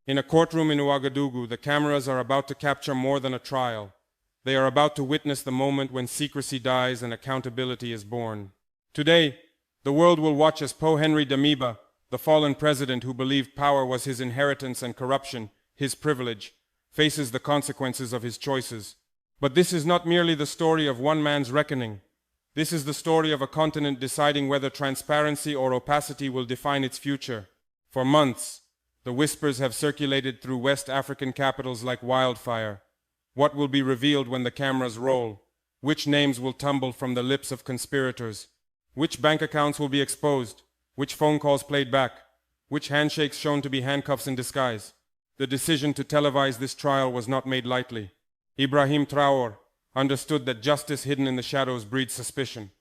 In a courtroom in Ouagadougou, the cameras are about to capture more than a trial. They are about to witness the moment when secrecy dies and accountability is born. Today, the world will watch as Henry Damiba, the fallen president who believed power was his inheritance and corruption his privilege, faces the consequences of his choices. But this is not merely the story of one man's reckoning. This is the story of a continent deciding whether transparency or opacity will define its future. For months, the whispers have circulated through West African capitals like wildfire. What will be revealed when the cameras roll? Which names will tumble from the lips of conspirators? Which bank accounts will be exposed? Which phone calls played back? Which handshakes shown to be handcuffs in disguise? The decision to televise this trial was not made lightly. Ibrahim Traore understood that justice hidden in the shadows breeds suspicion.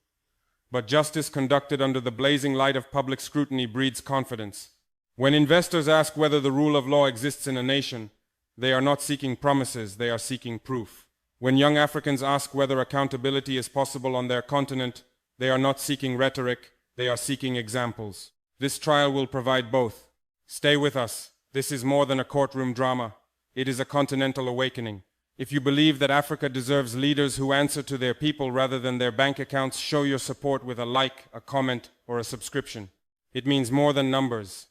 But justice conducted under the blazing light of public scrutiny breeds confidence. When investors ask whether the rule of law exists in a nation, they are not seeking promises, they are seeking proof. When young Africans ask whether accountability is possible on their continent, they are not seeking rhetoric, they are seeking examples. This trial will provide both. Stay with us. This is more than a courtroom drama. It is a continental awakening. If you believe that Africa deserves leaders who answer to their people rather than their bank accounts, show your support with a like, a comment, or a subscription. It means more than numbers.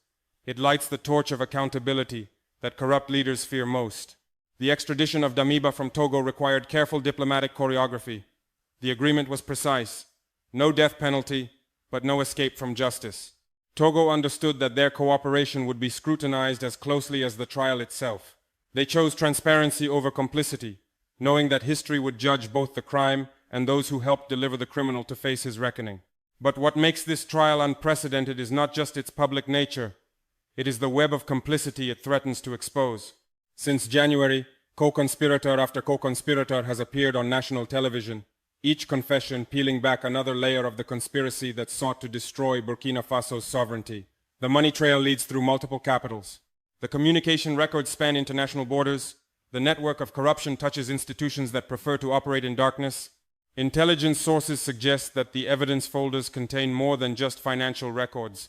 It lights the torch of accountability that corrupt leaders fear most. The extradition of Damiba from Togo required careful diplomatic choreography. The agreement was precise. No death penalty, but no escape from justice. Togo understood that their cooperation would be scrutinized as closely as the trial itself. They chose transparency over complicity, knowing that history would judge both the crime and those who helped deliver the criminal to face his reckoning. But what makes this trial unprecedented is not just its public nature. It is the web of complicity it threatens to expose. Since January, co-conspirator after co-conspirator has appeared on national television, each confession peeling back another layer of the conspiracy that sought to destroy Burkina Faso's sovereignty. The money trail leads through multiple capitals. The communication records span international borders. The network of corruption touches institutions that prefer to operate in darkness. Intelligence sources suggest that the evidence folders contain more than just financial records.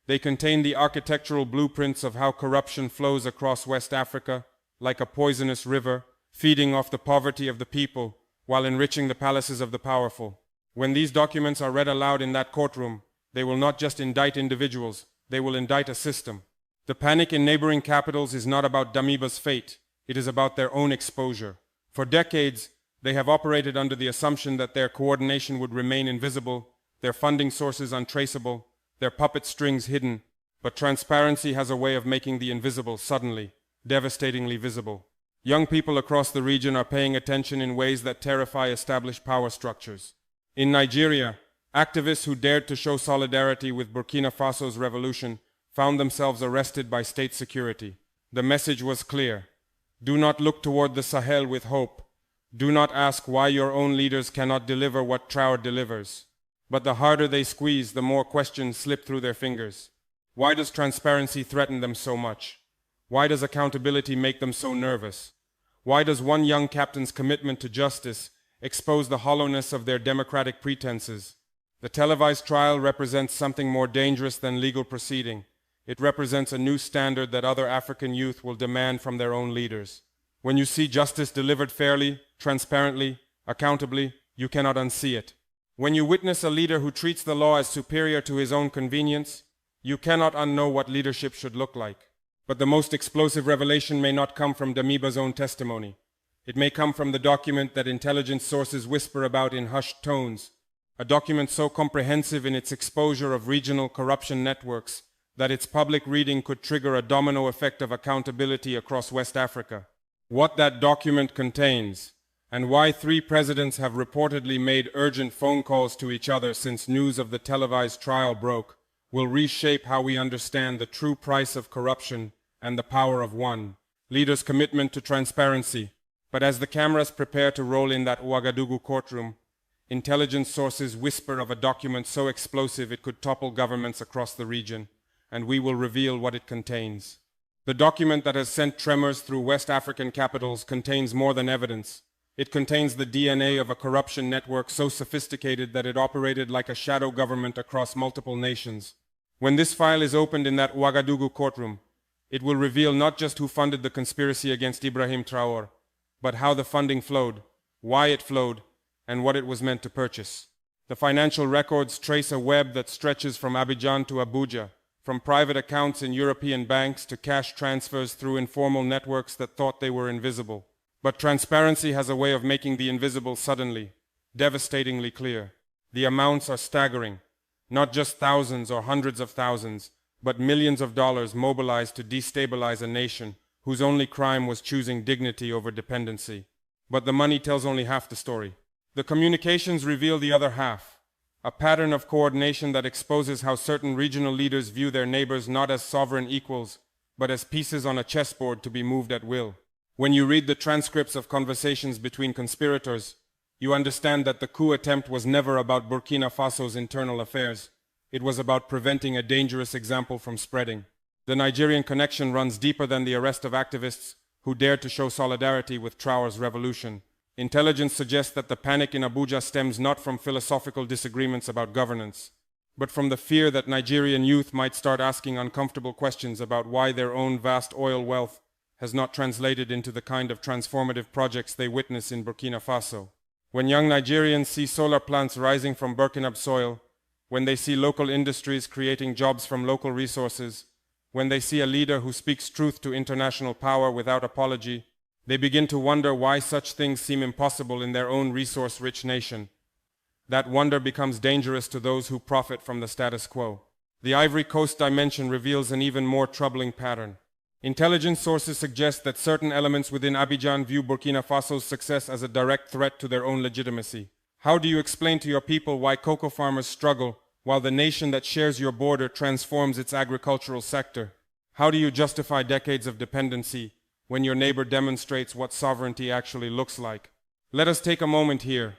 They contain the architectural blueprints of how corruption flows across West Africa, like a poisonous river, feeding off the poverty of the people, while enriching the palaces of the powerful. When these documents are read aloud in that courtroom, they will not just indict individuals, they will indict a system. The panic in neighboring capitals is not about Damiba's fate, it is about their own exposure. For decades, they have operated under the assumption that their coordination would remain invisible, their funding sources untraceable, their puppet strings hidden, but transparency has a way of making the invisible suddenly, devastatingly visible. Young people across the region are paying attention in ways that terrify established power structures. In Nigeria, activists who dared to show solidarity with Burkina Faso's revolution found themselves arrested by state security. The message was clear. Do not look toward the Sahel with hope. Do not ask why your own leaders cannot deliver what Traore delivers. But the harder they squeeze, the more questions slip through their fingers. Why does transparency threaten them so much? Why does accountability make them so nervous? Why does one young captain's commitment to justice expose the hollowness of their democratic pretenses? The televised trial represents something more dangerous than legal proceeding. It represents a new standard that other African youth will demand from their own leaders. When you see justice delivered fairly, transparently, accountably, you cannot unsee it. When you witness a leader who treats the law as superior to his own convenience, you cannot unknow what leadership should look like. But the most explosive revelation may not come from Damiba's own testimony. It may come from the document that intelligence sources whisper about in hushed tones, a document so comprehensive in its exposure of regional corruption networks that its public reading could trigger a domino effect of accountability across West Africa. What that document contains, and why 3 presidents have reportedly made urgent phone calls to each other since news of the televised trial broke, will reshape how we understand the true price of corruption and the power of one. Leaders' commitment to transparency. But as the cameras prepare to roll in that Ouagadougou courtroom, intelligence sources whisper of a document so explosive it could topple governments across the region, and we will reveal what it contains. The document that has sent tremors through West African capitals contains more than evidence. It contains the DNA of a corruption network so sophisticated that it operated like a shadow government across multiple nations. When this file is opened in that Ouagadougou courtroom, It will reveal not just who funded the conspiracy against Ibrahim Traore, but how the funding flowed, why it flowed, and what it was meant to purchase. The financial records trace a web that stretches from Abidjan to Abuja, from private accounts in European banks to cash transfers through informal networks that thought they were invisible. But transparency has a way of making the invisible suddenly, devastatingly clear. The amounts are staggering. Not just thousands or hundreds of thousands, but millions of dollars mobilized to destabilize a nation whose only crime was choosing dignity over dependency. But the money tells only half the story. The communications reveal the other half, a pattern of coordination that exposes how certain regional leaders view their neighbors not as sovereign equals, but as pieces on a chessboard to be moved at will. When you read the transcripts of conversations between conspirators, you understand that the coup attempt was never about Burkina Faso's internal affairs. It was about preventing a dangerous example from spreading. The Nigerian connection runs deeper than the arrest of activists who dared to show solidarity with Traore's revolution. Intelligence suggests that the panic in Abuja stems not from philosophical disagreements about governance, but from the fear that Nigerian youth might start asking uncomfortable questions about why their own vast oil wealth has not translated into the kind of transformative projects they witness in Burkina Faso. When young Nigerians see solar plants rising from Burkina soil, when they see local industries creating jobs from local resources, when they see a leader who speaks truth to international power without apology, they begin to wonder why such things seem impossible in their own resource-rich nation. That wonder becomes dangerous to those who profit from the status quo. The Ivory Coast dimension reveals an even more troubling pattern. Intelligence sources suggest that certain elements within Abidjan view Burkina Faso's success as a direct threat to their own legitimacy. How do you explain to your people why cocoa farmers struggle while the nation that shares your border transforms its agricultural sector? How do you justify decades of dependency when your neighbor demonstrates what sovereignty actually looks like? Let us take a moment here,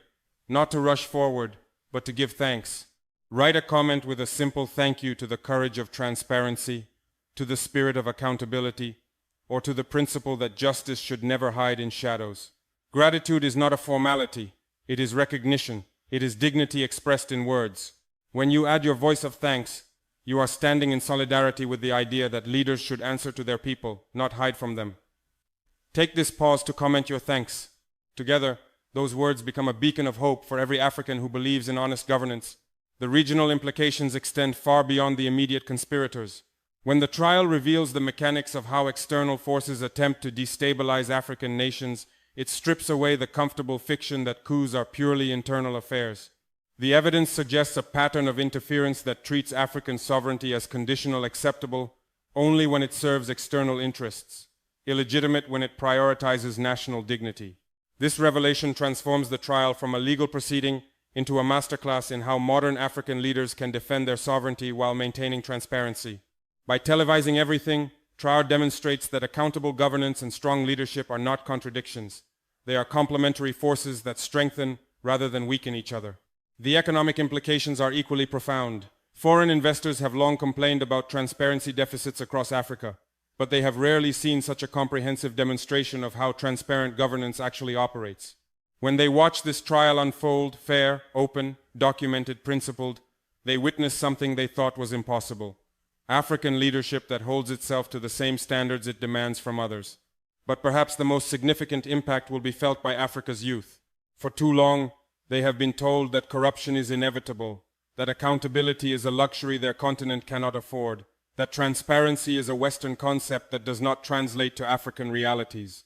not to rush forward, but to give thanks. Write a comment with a simple thank you to the courage of transparency, to the spirit of accountability, or to the principle that justice should never hide in shadows. Gratitude is not a formality. It is recognition. It is dignity expressed in words. When you add your voice of thanks, you are standing in solidarity with the idea that leaders should answer to their people, not hide from them. Take this pause to comment your thanks. Together, those words become a beacon of hope for every African who believes in honest governance. The regional implications extend far beyond the immediate conspirators. When the trial reveals the mechanics of how external forces attempt to destabilize African nations, it strips away the comfortable fiction that coups are purely internal affairs. The evidence suggests a pattern of interference that treats African sovereignty as conditional acceptable only when it serves external interests, illegitimate when it prioritizes national dignity. This revelation transforms the trial from a legal proceeding into a masterclass in how modern African leaders can defend their sovereignty while maintaining transparency. By televising everything, Traore demonstrates that accountable governance and strong leadership are not contradictions. They are complementary forces that strengthen rather than weaken each other. The economic implications are equally profound. Foreign investors have long complained about transparency deficits across Africa, but they have rarely seen such a comprehensive demonstration of how transparent governance actually operates. When they watch this trial unfold, fair, open, documented, principled, they witness something they thought was impossible. African leadership that holds itself to the same standards it demands from others. But perhaps the most significant impact will be felt by Africa's youth. For too long, they have been told that corruption is inevitable, that accountability is a luxury their continent cannot afford, that transparency is a Western concept that does not translate to African realities.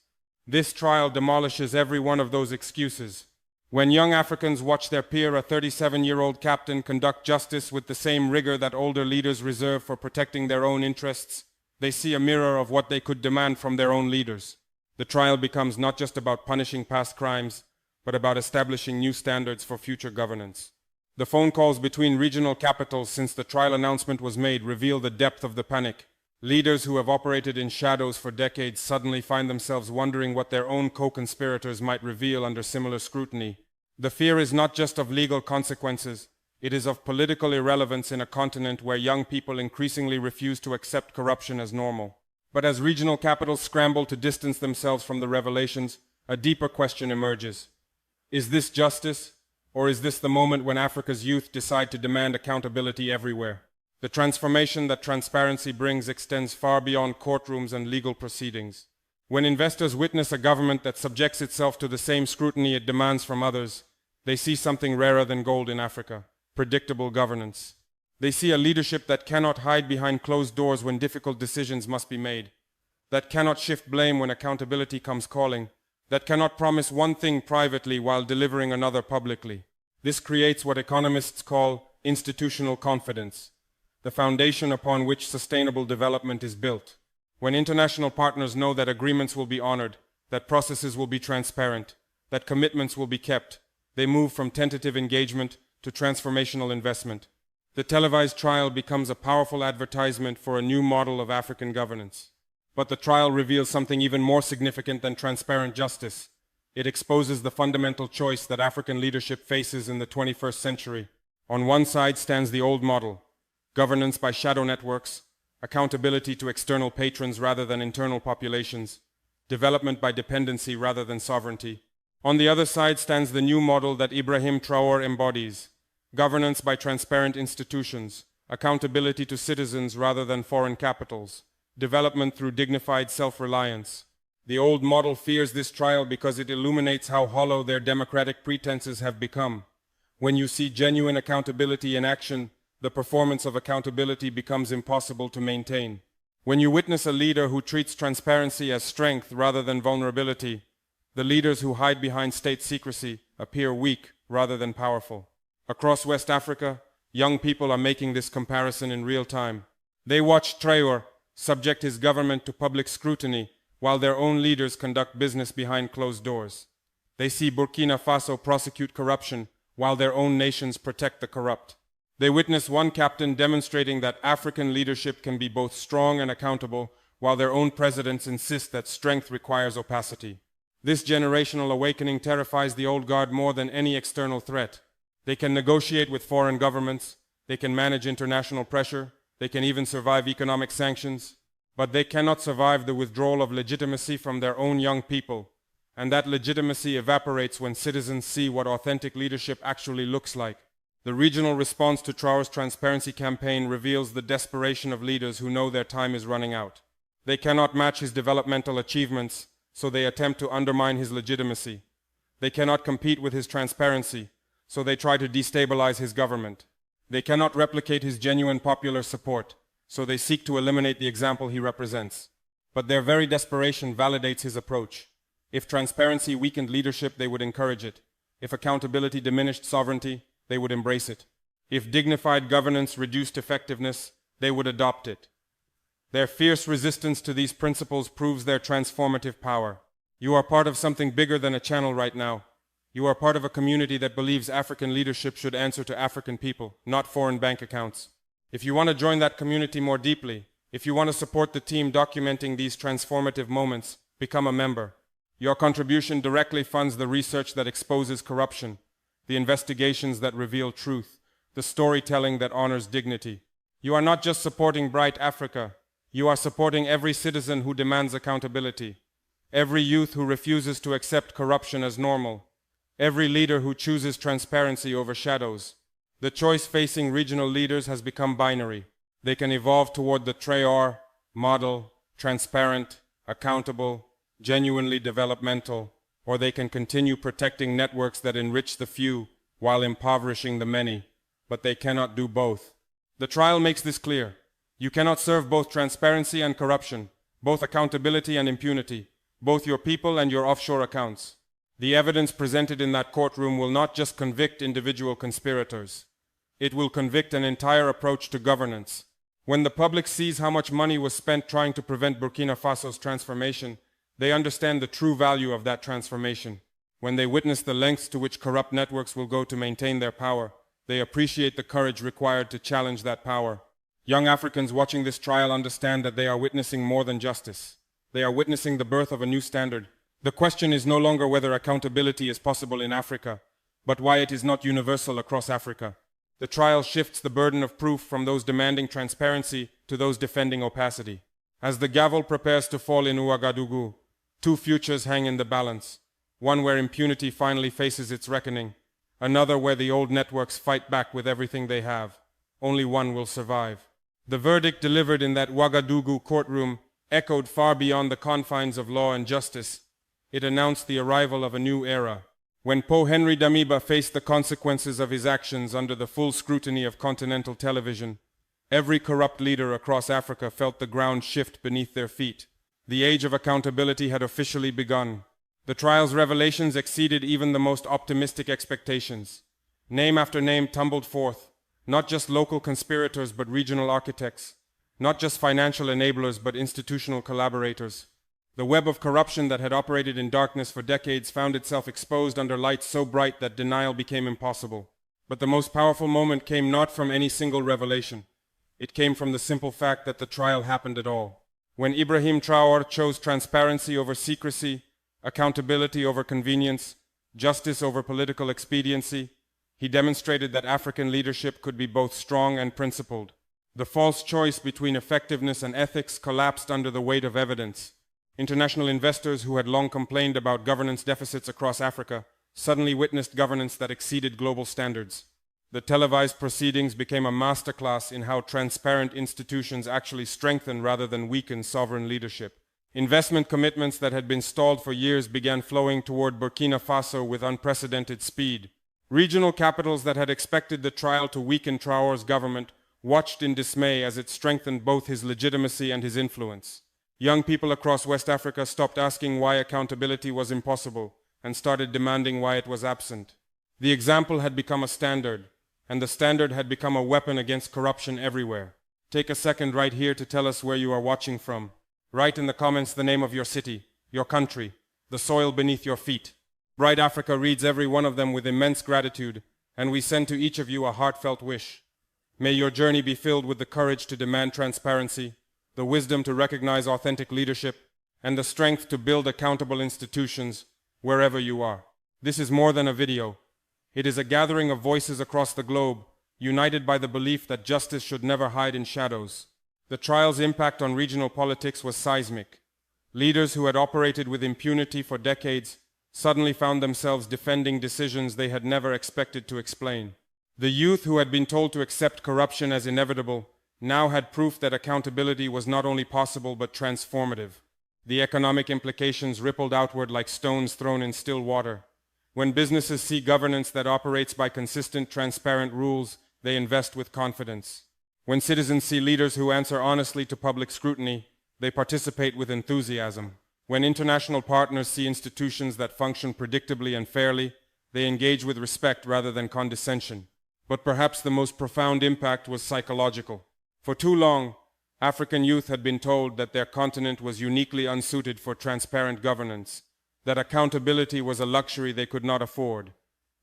This trial demolishes every one of those excuses. When young Africans watch their peer, a 37-year-old captain, conduct justice with the same rigor that older leaders reserve for protecting their own interests, they see a mirror of what they could demand from their own leaders. The trial becomes not just about punishing past crimes, but about establishing new standards for future governance. The phone calls between regional capitals since the trial announcement was made reveal the depth of the panic. Leaders who have operated in shadows for decades suddenly find themselves wondering what their own co-conspirators might reveal under similar scrutiny. The fear is not just of legal consequences, it is of political irrelevance in a continent where young people increasingly refuse to accept corruption as normal. But as regional capitals scramble to distance themselves from the revelations, a deeper question emerges. Is this justice, or is this the moment when Africa's youth decide to demand accountability everywhere? The transformation that transparency brings extends far beyond courtrooms and legal proceedings. When investors witness a government that subjects itself to the same scrutiny it demands from others, they see something rarer than gold in Africa: predictable governance. They see a leadership that cannot hide behind closed doors when difficult decisions must be made, that cannot shift blame when accountability comes calling, that cannot promise one thing privately while delivering another publicly. This creates what economists call institutional confidence, the foundation upon which sustainable development is built. When international partners know that agreements will be honored, that processes will be transparent, that commitments will be kept, they move from tentative engagement to transformational investment. The televised trial becomes a powerful advertisement for a new model of African governance. But the trial reveals something even more significant than transparent justice. It exposes the fundamental choice that African leadership faces in the 21st century. On one side stands the old model: governance by shadow networks, accountability to external patrons rather than internal populations, development by dependency rather than sovereignty. On the other side stands the new model that Ibrahim Traore embodies: governance by transparent institutions, accountability to citizens rather than foreign capitals, development through dignified self-reliance. The old model fears this trial because it illuminates how hollow their democratic pretenses have become. When you see genuine accountability in action, the performance of accountability becomes impossible to maintain. When you witness a leader who treats transparency as strength rather than vulnerability, the leaders who hide behind state secrecy appear weak rather than powerful. Across West Africa, young people are making this comparison in real time. They watch Traore subject his government to public scrutiny while their own leaders conduct business behind closed doors. They see Burkina Faso prosecute corruption while their own nations protect the corrupt. They witness one captain demonstrating that African leadership can be both strong and accountable, while their own presidents insist that strength requires opacity. This generational awakening terrifies the old guard more than any external threat. They can negotiate with foreign governments, they can manage international pressure, they can even survive economic sanctions, but they cannot survive the withdrawal of legitimacy from their own young people, and that legitimacy evaporates when citizens see what authentic leadership actually looks like. The regional response to Traore's transparency campaign reveals the desperation of leaders who know their time is running out. They cannot match his developmental achievements, so they attempt to undermine his legitimacy. They cannot compete with his transparency, so they try to destabilize his government. They cannot replicate his genuine popular support, so they seek to eliminate the example he represents. But their very desperation validates his approach. If transparency weakened leadership, they would encourage it. If accountability diminished sovereignty, they would embrace it. If dignified governance reduced effectiveness, they would adopt it. Their fierce resistance to these principles proves their transformative power. You are part of something bigger than a channel right now. You are part of a community that believes African leadership should answer to African people, not foreign bank accounts. If you want to join that community more deeply, if you want to support the team documenting these transformative moments, become a member. Your contribution directly funds the research that exposes corruption, the investigations that reveal truth, the storytelling that honors dignity. You are not just supporting bright Africa, you are supporting every citizen who demands accountability, every youth who refuses to accept corruption as normal, every leader who chooses transparency over shadows. The choice facing regional leaders has become binary. They can evolve toward the Traore model: transparent, accountable, genuinely developmental, or they can continue protecting networks that enrich the few while impoverishing the many. But they cannot do both. The trial makes this clear. You cannot serve both transparency and corruption, both accountability and impunity, both your people and your offshore accounts. The evidence presented in that courtroom will not just convict individual conspirators. It will convict an entire approach to governance. When the public sees how much money was spent trying to prevent Burkina Faso's transformation, they understand the true value of that transformation. When they witness the lengths to which corrupt networks will go to maintain their power, they appreciate the courage required to challenge that power. Young Africans watching this trial understand that they are witnessing more than justice. They are witnessing the birth of a new standard. The question is no longer whether accountability is possible in Africa, but why it is not universal across Africa. The trial shifts the burden of proof from those demanding transparency to those defending opacity. As the gavel prepares to fall in Ouagadougou, two futures hang in the balance. One where impunity finally faces its reckoning, another where the old networks fight back with everything they have. Only one will survive. The verdict delivered in that Ouagadougou courtroom echoed far beyond the confines of law and justice. It announced the arrival of a new era. When Pope Henry Damiba faced the consequences of his actions under the full scrutiny of continental television, every corrupt leader across Africa felt the ground shift beneath their feet. The age of accountability had officially begun. The trial's revelations exceeded even the most optimistic expectations. Name after name tumbled forth, not just local conspirators but regional architects, not just financial enablers but institutional collaborators. The web of corruption that had operated in darkness for decades found itself exposed under light so bright that denial became impossible. But the most powerful moment came not from any single revelation. It came from the simple fact that the trial happened at all. When Ibrahim Traore chose transparency over secrecy, accountability over convenience, justice over political expediency, he demonstrated that African leadership could be both strong and principled. The false choice between effectiveness and ethics collapsed under the weight of evidence. International investors who had long complained about governance deficits across Africa suddenly witnessed governance that exceeded global standards. The televised proceedings became a masterclass in how transparent institutions actually strengthen rather than weaken sovereign leadership. Investment commitments that had been stalled for years began flowing toward Burkina Faso with unprecedented speed. Regional capitals that had expected the trial to weaken Traore's government watched in dismay as it strengthened both his legitimacy and his influence. Young people across West Africa stopped asking why accountability was impossible and started demanding why it was absent. The example had become a standard, and the standard had become a weapon against corruption everywhere. Take a second right here to tell us where you are watching from. Write in the comments the name of your city, your country, the soil beneath your feet. Bright Africa reads every one of them with immense gratitude, and we send to each of you a heartfelt wish. May your journey be filled with the courage to demand transparency, the wisdom to recognize authentic leadership, and the strength to build accountable institutions wherever you are. This is more than a video. It is a gathering of voices across the globe, united by the belief that justice should never hide in shadows. The trial's impact on regional politics was seismic. Leaders who had operated with impunity for decades suddenly found themselves defending decisions they had never expected to explain. The youth who had been told to accept corruption as inevitable now had proof that accountability was not only possible but transformative. The economic implications rippled outward like stones thrown in still water. When businesses see governance that operates by consistent, transparent rules, they invest with confidence. When citizens see leaders who answer honestly to public scrutiny, they participate with enthusiasm. When international partners see institutions that function predictably and fairly, they engage with respect rather than condescension. But perhaps the most profound impact was psychological. For too long, African youth had been told that their continent was uniquely unsuited for transparent governance, that accountability was a luxury they could not afford,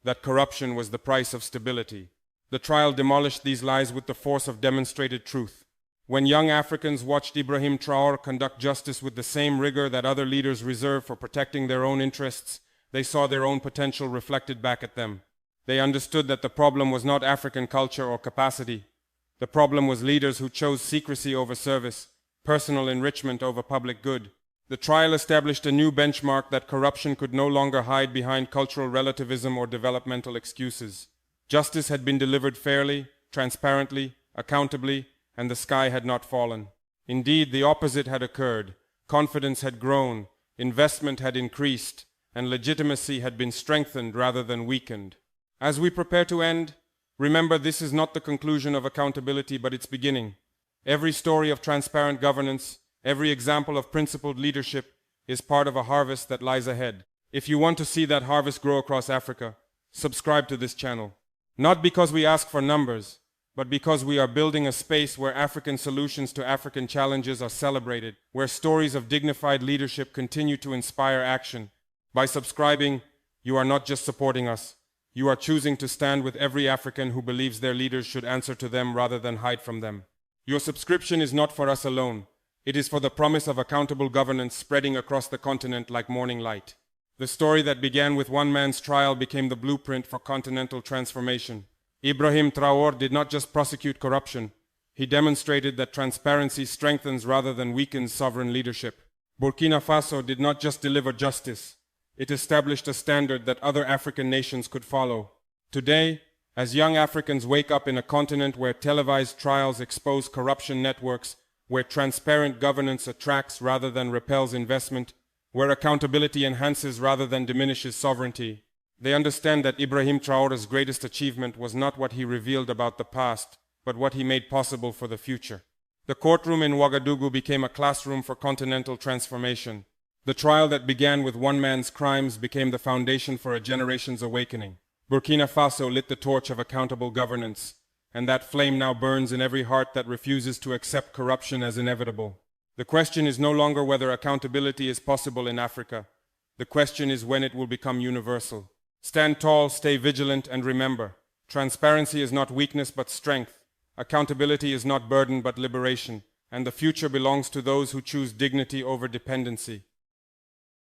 that corruption was the price of stability. The trial demolished these lies with the force of demonstrated truth. When young Africans watched Ibrahim Traore conduct justice with the same rigor that other leaders reserve for protecting their own interests, they saw their own potential reflected back at them. They understood that the problem was not African culture or capacity. The problem was leaders who chose secrecy over service, personal enrichment over public good. The trial established a new benchmark that corruption could no longer hide behind cultural relativism or developmental excuses. Justice had been delivered fairly, transparently, accountably, and the sky had not fallen. Indeed, the opposite had occurred. Confidence had grown, investment had increased, and legitimacy had been strengthened rather than weakened. As we prepare to end, remember this is not the conclusion of accountability but its beginning. Every story of transparent governance, every example of principled leadership is part of a harvest that lies ahead. If you want to see that harvest grow across Africa, subscribe to this channel. Not because we ask for numbers, but because we are building a space where African solutions to African challenges are celebrated, where stories of dignified leadership continue to inspire action. By subscribing, you are not just supporting us. You are choosing to stand with every African who believes their leaders should answer to them rather than hide from them. Your subscription is not for us alone. It is for the promise of accountable governance spreading across the continent like morning light. The story that began with one man's trial became the blueprint for continental transformation. Ibrahim Traore did not just prosecute corruption. He demonstrated that transparency strengthens rather than weakens sovereign leadership. Burkina Faso did not just deliver justice. It established a standard that other African nations could follow. Today, As young Africans wake up in a continent where televised trials expose corruption networks, where transparent governance attracts rather than repels investment, where accountability enhances rather than diminishes sovereignty, they understand that Ibrahim Traore's greatest achievement was not what he revealed about the past, but what he made possible for the future. The courtroom in Ouagadougou became a classroom for continental transformation. The trial that began with one man's crimes became the foundation for a generation's awakening. Burkina Faso lit the torch of accountable governance, and that flame now burns in every heart that refuses to accept corruption as inevitable. The question is no longer whether accountability is possible in Africa. The question is when it will become universal. Stand tall, stay vigilant, and remember, transparency is not weakness but strength. Accountability is not burden but liberation, and the future belongs to those who choose dignity over dependency.